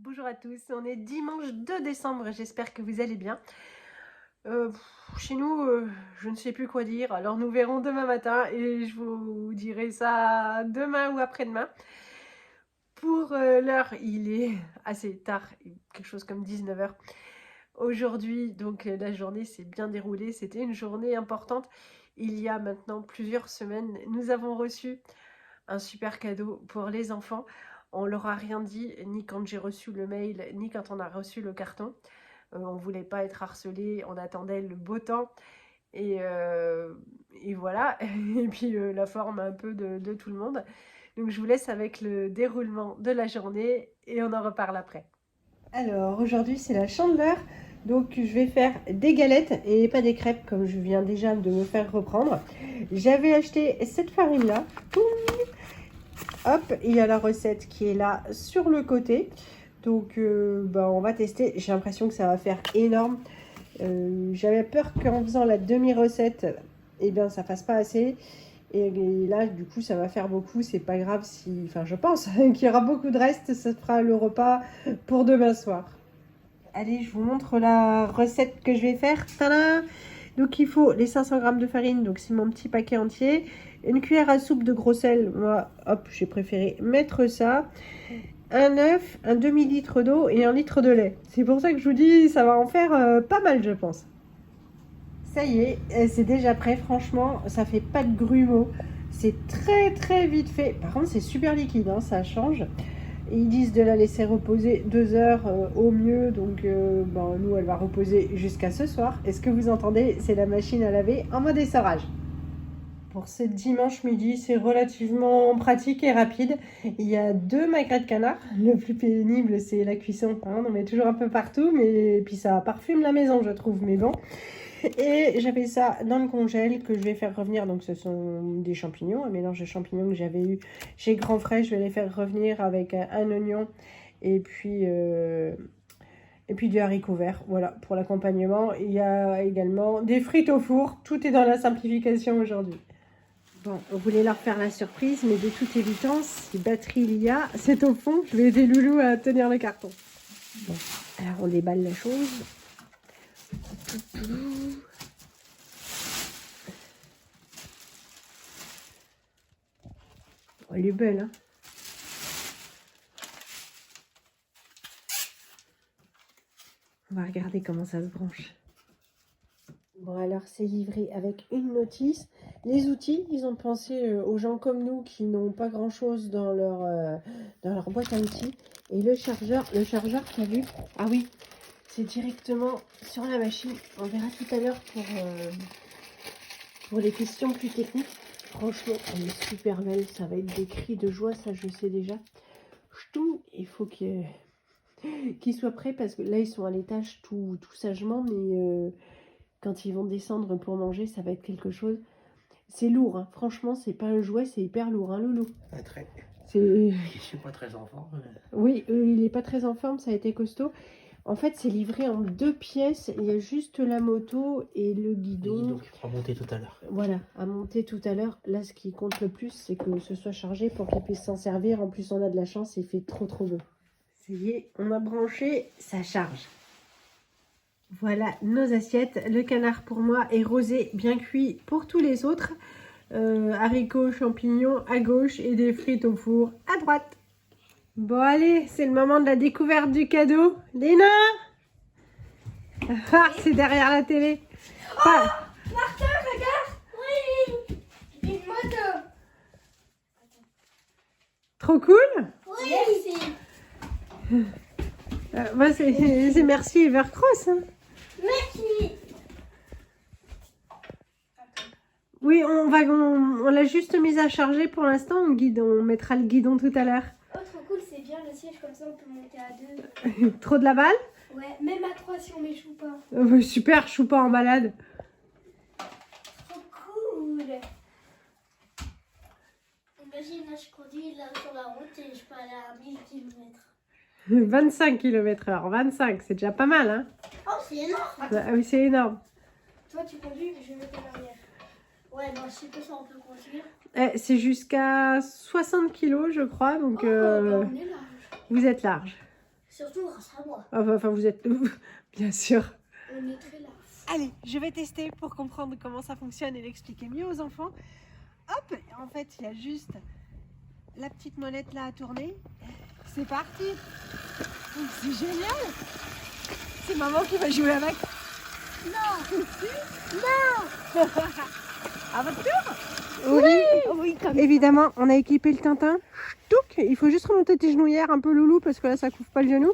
Bonjour à tous, on est dimanche 2 décembre et j'espère que vous allez bien. Chez nous, je ne sais plus quoi dire, alors nous verrons demain matin et je vous dirai ça demain ou après-demain. Pour l'heure, il est assez tard, quelque chose comme 19h. Aujourd'hui, donc la journée s'est bien déroulée, c'était une journée importante. Il y a maintenant plusieurs semaines, nous avons reçu un super cadeau pour les enfants. On leur a rien dit, ni quand j'ai reçu le mail, ni quand on a reçu le carton. On voulait pas être harcelé, on attendait le beau temps. Et voilà, et puis la forme un peu de tout le monde. Donc je vous laisse avec le déroulement de la journée et on en reparle après. Alors aujourd'hui c'est la chandeleur, donc je vais faire des galettes et pas des crêpes comme je viens déjà de me faire reprendre. J'avais acheté cette farine là, hop, il y a la recette qui est là sur le côté. Donc on va tester, j'ai l'impression que ça va faire énorme. J'avais peur qu'en faisant la demi-recette, eh bien ça fasse pas assez. Et là, du coup, ça va faire beaucoup. C'est pas grave si... Enfin, je pense qu'il y aura beaucoup de reste. Ça fera le repas pour demain soir. Allez, je vous montre la recette que je vais faire. Tadam! Donc, il faut les 500 g de farine. Donc, c'est mon petit paquet entier. Une cuillère à soupe de gros sel. Moi, hop, j'ai préféré mettre ça. Un œuf, un demi-litre d'eau et un litre de lait. C'est pour ça que je vous dis, ça va en faire pas mal, je pense. Ça y est, c'est déjà prêt. Franchement, ça fait pas de grumeaux. C'est très très vite fait. Par contre, c'est super liquide, hein, ça change. Et ils disent de la laisser reposer 2 heures au mieux. Donc, nous, elle va reposer jusqu'à ce soir. Et ce que vous entendez, c'est la machine à laver en mode essorage. Pour ce dimanche midi, c'est relativement pratique et rapide. Il y a 2 magrets de canard. Le plus pénible, c'est la cuisson. Hein, on en met toujours un peu partout, mais puis ça parfume la maison, je trouve. Mais bon. Et j'avais ça dans le congèle que je vais faire revenir. Donc ce sont des champignons, un mélange de champignons que j'avais eu chez Grand Frais. Je vais les faire revenir avec un oignon et puis du haricot vert. Voilà, pour l'accompagnement. Il y a également des frites au four. Tout est dans la simplification aujourd'hui. Bon, on voulait leur faire la surprise, mais de toute évidence, si batterie il y a, c'est au fond. Je vais aider Loulou à tenir le carton. Bon, alors on déballe la chose. Oh, elle est belle, hein. On va regarder comment ça se branche. Bon, alors c'est livré avec une notice. Les outils, ils ont pensé aux gens comme nous qui n'ont pas grand-chose dans leur boîte à outils. Et le chargeur, t'as vu? Ah oui, c'est directement sur la machine. On verra tout à l'heure pour les questions plus techniques. Franchement, elle est super belle. Ça va être des cris de joie, ça je sais déjà. Ch'toum, il faut qu'ils soient prêts parce que là, ils sont à l'étage tout sagement, mais quand ils vont descendre pour manger, ça va être quelque chose. C'est lourd, hein. Franchement, c'est pas un jouet, c'est hyper lourd, hein, Loulou. Très. Je suis pas très en forme. Oui, il est pas très en forme, ça a été costaud. En fait, c'est livré en 2 pièces. Il y a juste la moto et le guidon. Donc, il faudra monter tout à l'heure. Voilà, à monter tout à l'heure. Là, ce qui compte le plus, c'est que ce soit chargé pour qu'ils puissent s'en servir. En plus, on a de la chance, il fait trop beau. Ça y est, on a branché, ça charge. Voilà nos assiettes. Le canard pour moi est rosé, bien cuit pour tous les autres. Haricots, champignons à gauche et des frites au four à droite. Bon allez, c'est le moment de la découverte du cadeau. Léna! Ah, c'est derrière la télé. Pas... Martin, regarde! Oui! Une moto! Trop cool! Oui! Merci! Moi, c'est merci Evercross. Hein. Merci! Oui, on l'a juste mise à charger pour l'instant. On mettra le guidon tout à l'heure. Oh, trop cool, c'est bien le siège, comme ça on peut monter à 2. Trop de la balle? Ouais, même à 3 si on m'échoue pas. Super, je suis pas en balade. Trop cool! Imagine, là je conduis là sur la route et je peux aller à 1000 km. 25 km/h, 25, c'est déjà pas mal, hein? Oh, c'est énorme! Ah oui, c'est énorme. Toi tu conduis, je vais mettre en arrière. Ouais, non, je sais pas si on peut conduire. C'est jusqu'à 60 kg, je crois, donc On est large. vous êtes large. Surtout grâce à moi. Enfin, vous êtes... Bien sûr. On est très là. Allez, je vais tester pour comprendre comment ça fonctionne et l'expliquer mieux aux enfants. Hop, en fait, il y a juste la petite molette là à tourner. C'est parti. C'est génial. C'est maman qui va jouer avec. Non. Non. À votre tour. Oui, évidemment, on a équipé le Tintin. Touc, il faut juste remonter tes genouillères un peu loulou parce que là, ça couvre pas le genou.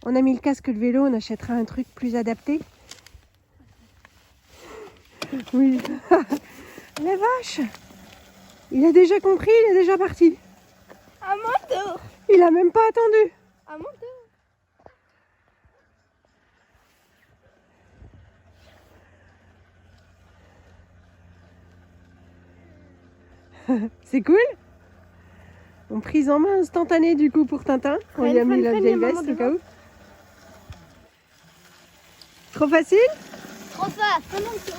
On a mis le casque de vélo, on achètera un truc plus adapté. Oui. La vache. Il a déjà compris, il est déjà parti. À mon tour. Il a même pas attendu. À mon tour. C'est cool. On prise en main instantanée du coup pour Tintin. On lui a mis la vieille veste au cas où. Trop facile? Trop fort. À mon tour.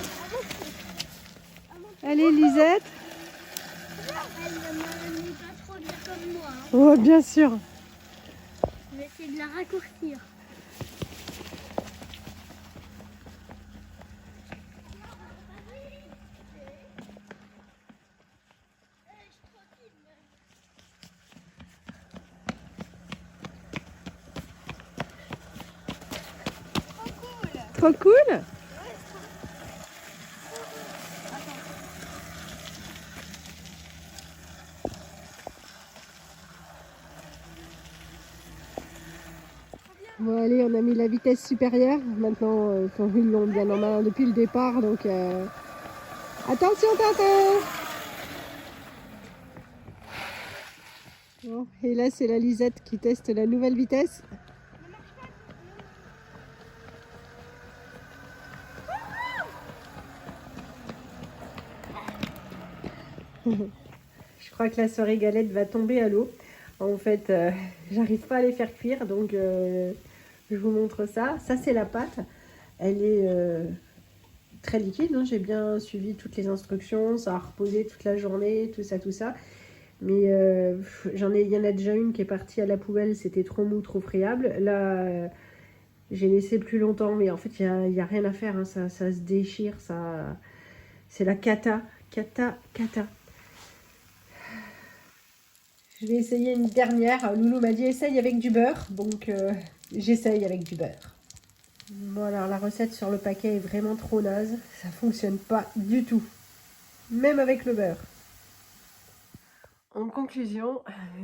Allez Lisette. Elle ne m'est pas trop bien comme moi. Hein. Oh bien sûr. Je vais essayer de la raccourcir. Trop cool. Bon allez, on a mis la vitesse supérieure. Maintenant, ils l'ont bien en main depuis le départ. Donc attention Tintin. Bon, et là c'est la Lisette qui teste la nouvelle vitesse. Je crois que la soirée galette va tomber à l'eau. En fait, j'arrive pas à les faire cuire, donc je vous montre ça. Ça, c'est la pâte. Elle est très liquide. Hein. J'ai bien suivi toutes les instructions. Ça a reposé toute la journée, tout ça, tout ça. Mais il y en a déjà une qui est partie à la poubelle. C'était trop mou, trop friable. Là, j'ai laissé plus longtemps, mais en fait, il y a rien à faire. Hein. Ça se déchire. C'est la cata. Cata. Je vais essayer une dernière. Loulou m'a dit essaye avec du beurre. Donc j'essaye avec du beurre. Bon alors la recette sur le paquet est vraiment trop naze. Ça fonctionne pas du tout. Même avec le beurre. En conclusion,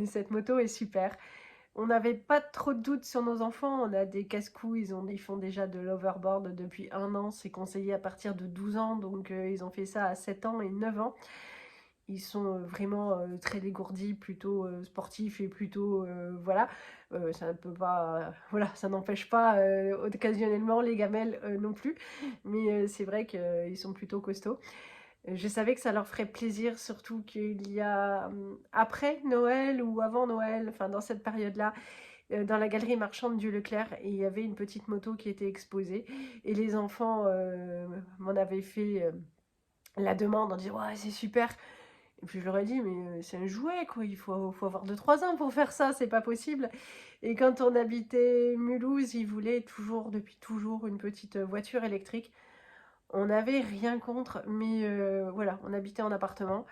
cette moto est super. On n'avait pas trop de doutes sur nos enfants. On a des casse-cou. Ils font déjà de l'overboard depuis 1 an. C'est conseillé à partir de 12 ans. Donc ils ont fait ça à 7 ans et 9 ans. Ils sont vraiment très dégourdis, plutôt sportifs et plutôt voilà. Ça ne peut pas, voilà, ça n'empêche pas occasionnellement les gamelles non plus. Mais c'est vrai qu'ils sont plutôt costauds. Je savais que ça leur ferait plaisir, surtout qu'il y a après Noël ou avant Noël, enfin dans cette période-là, dans la galerie marchande du Leclerc, il y avait une petite moto qui était exposée. Et les enfants m'en avaient fait la demande en disant ouais, c'est super. Et puis je leur ai dit, mais c'est un jouet, quoi. Il faut avoir 2-3 ans pour faire ça, c'est pas possible. Et quand on habitait Mulhouse, ils voulaient toujours, depuis toujours, une petite voiture électrique. On n'avait rien contre, mais voilà, on habitait en appartement.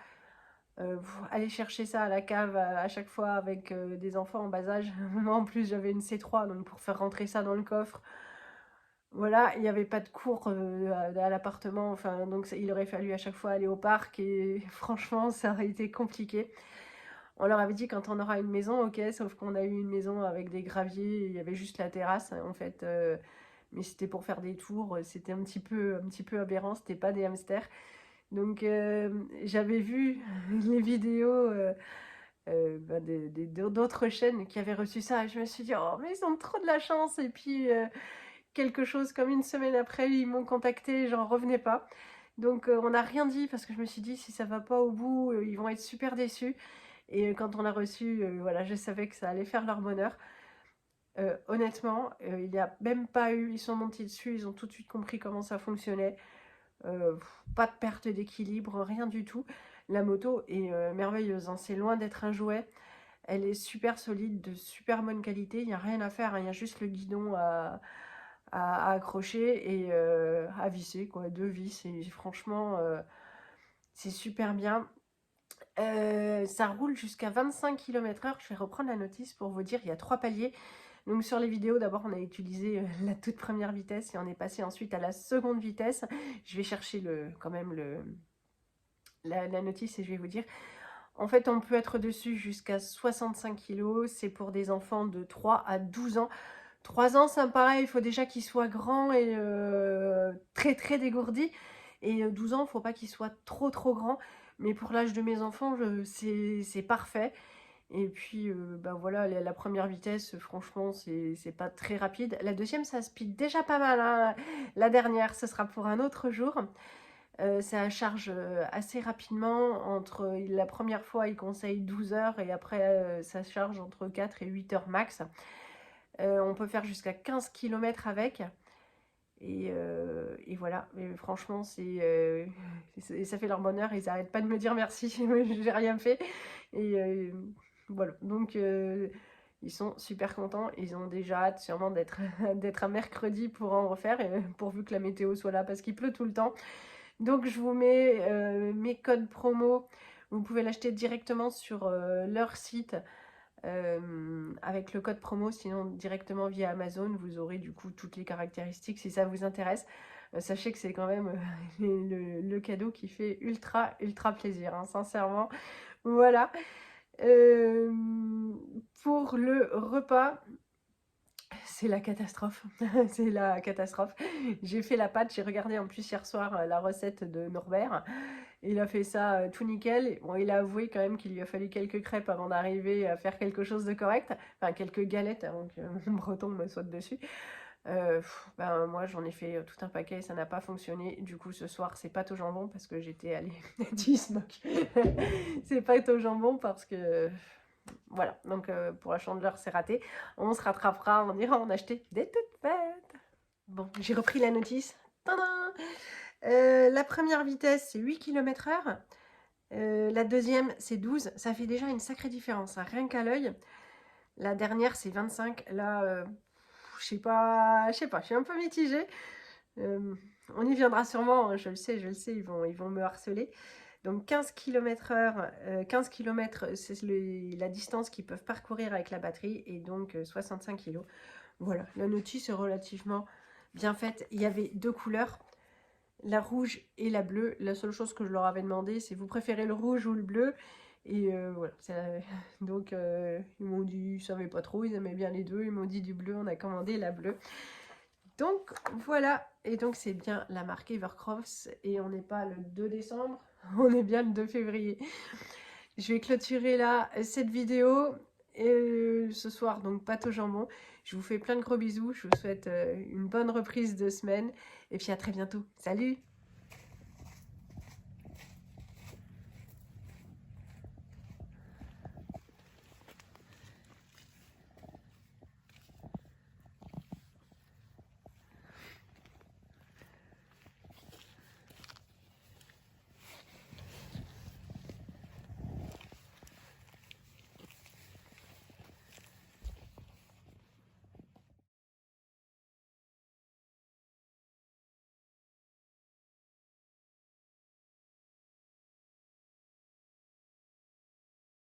Aller chercher ça à la cave à chaque fois avec des enfants en bas âge. Moi, en plus, j'avais une C3, donc pour faire rentrer ça dans le coffre, voilà, il n'y avait pas de cours à l'appartement, enfin, donc il aurait fallu à chaque fois aller au parc et franchement, ça aurait été compliqué. On leur avait dit quand on aura une maison, ok, sauf qu'on a eu une maison avec des graviers, il y avait juste la terrasse en fait, mais c'était pour faire des tours, c'était un petit peu aberrant, c'était pas des hamsters. Donc j'avais vu les vidéos d'autres chaînes qui avaient reçu ça et je me suis dit, oh mais ils ont trop de la chance et puis quelque chose comme une semaine après, ils m'ont contacté, j'en revenais pas. Donc on n'a rien dit parce que je me suis dit si ça va pas au bout, ils vont être super déçus. Et quand on l'a reçu, voilà, je savais que ça allait faire leur bonheur. Honnêtement, il n'y a même pas eu, ils sont montés dessus, ils ont tout de suite compris comment ça fonctionnait. Pas de perte d'équilibre, rien du tout. La moto est merveilleuse, hein, c'est loin d'être un jouet. Elle est super solide, de super bonne qualité. Il n'y a rien à faire, hein. Il y a juste le guidon à accrocher et à visser, quoi. 2 vis. Et franchement, c'est super bien. Ça roule jusqu'à 25 km/h. Je vais reprendre la notice pour vous dire, il y a 3 paliers. Donc sur les vidéos, d'abord on a utilisé la toute première vitesse et on est passé ensuite à la seconde vitesse. Je vais chercher quand même la notice et je vais vous dire. En fait, on peut être dessus jusqu'à 65 kg. C'est pour des enfants de 3 à 12 ans. 3 ans, ça me paraît, il faut déjà qu'ils soient grands et très très dégourdis. Et 12 ans, il ne faut pas qu'ils soient trop trop grands. Mais pour l'âge de mes enfants, c'est parfait. Et puis, bah voilà, la première vitesse, franchement, c'est pas très rapide. La deuxième, ça speed déjà pas mal, hein. La dernière, ce sera pour un autre jour. Ça charge assez rapidement. La première fois, il conseille 12 heures et après, ça charge entre 4 et 8 heures max. On peut faire jusqu'à 15 km avec. Et voilà, et franchement, ça fait leur bonheur. Ils n'arrêtent pas de me dire merci, j'ai rien fait. Et voilà, donc ils sont super contents. Ils ont déjà hâte sûrement d'être un mercredi pour en refaire, pourvu que la météo soit là, parce qu'il pleut tout le temps. Donc je vous mets mes codes promo. Vous pouvez l'acheter directement sur leur site avec le code promo, sinon directement via Amazon. Vous aurez du coup toutes les caractéristiques si ça vous intéresse. Sachez que c'est quand même le cadeau qui fait ultra plaisir, hein, sincèrement. Voilà. Pour le repas, c'est la catastrophe. C'est la catastrophe. J'ai fait la pâte, j'ai regardé en plus hier soir la recette de Norbert. Il a fait ça tout nickel. Bon, il a avoué quand même qu'il lui a fallu quelques crêpes avant d'arriver à faire quelque chose de correct. Enfin, quelques galettes avant que mon breton me saute dessus. Ben, moi, j'en ai fait tout un paquet, ça n'a pas fonctionné. Du coup, ce soir, c'est pâte au jambon parce que j'étais allée... Tu se moques. C'est pâte au jambon parce que... Voilà, donc pour la Chandeleur, c'est raté. On se rattrapera, on ira en acheter des toutes faites. Bon, j'ai repris la notice. Tadam! La première vitesse, c'est 8 km/h. La deuxième, c'est 12. Ça fait déjà une sacrée différence, hein, rien qu'à l'œil. La dernière, c'est 25. Là, je sais pas, je suis un peu mitigée. On y viendra sûrement, hein, je le sais, ils vont me harceler. Donc 15 km/h, 15 km, c'est la distance qu'ils peuvent parcourir avec la batterie, et donc 65 kg. Voilà, la notice est relativement bien faite. Il y avait 2 couleurs, la rouge et la bleue. La seule chose que je leur avais demandé, c'est vous préférez le rouge ou le bleu? Et voilà, donc ils m'ont dit, ils savaient pas trop, ils aimaient bien les deux. Ils m'ont dit du bleu, on a commandé la bleue. Donc voilà, et donc c'est bien la marque Evercroft, et on n'est pas le 2 décembre, on est bien le 2 février. Je vais clôturer là cette vidéo, et ce soir, donc pâte au jambon. Je vous fais plein de gros bisous, je vous souhaite une bonne reprise de semaine, et puis à très bientôt. Salut!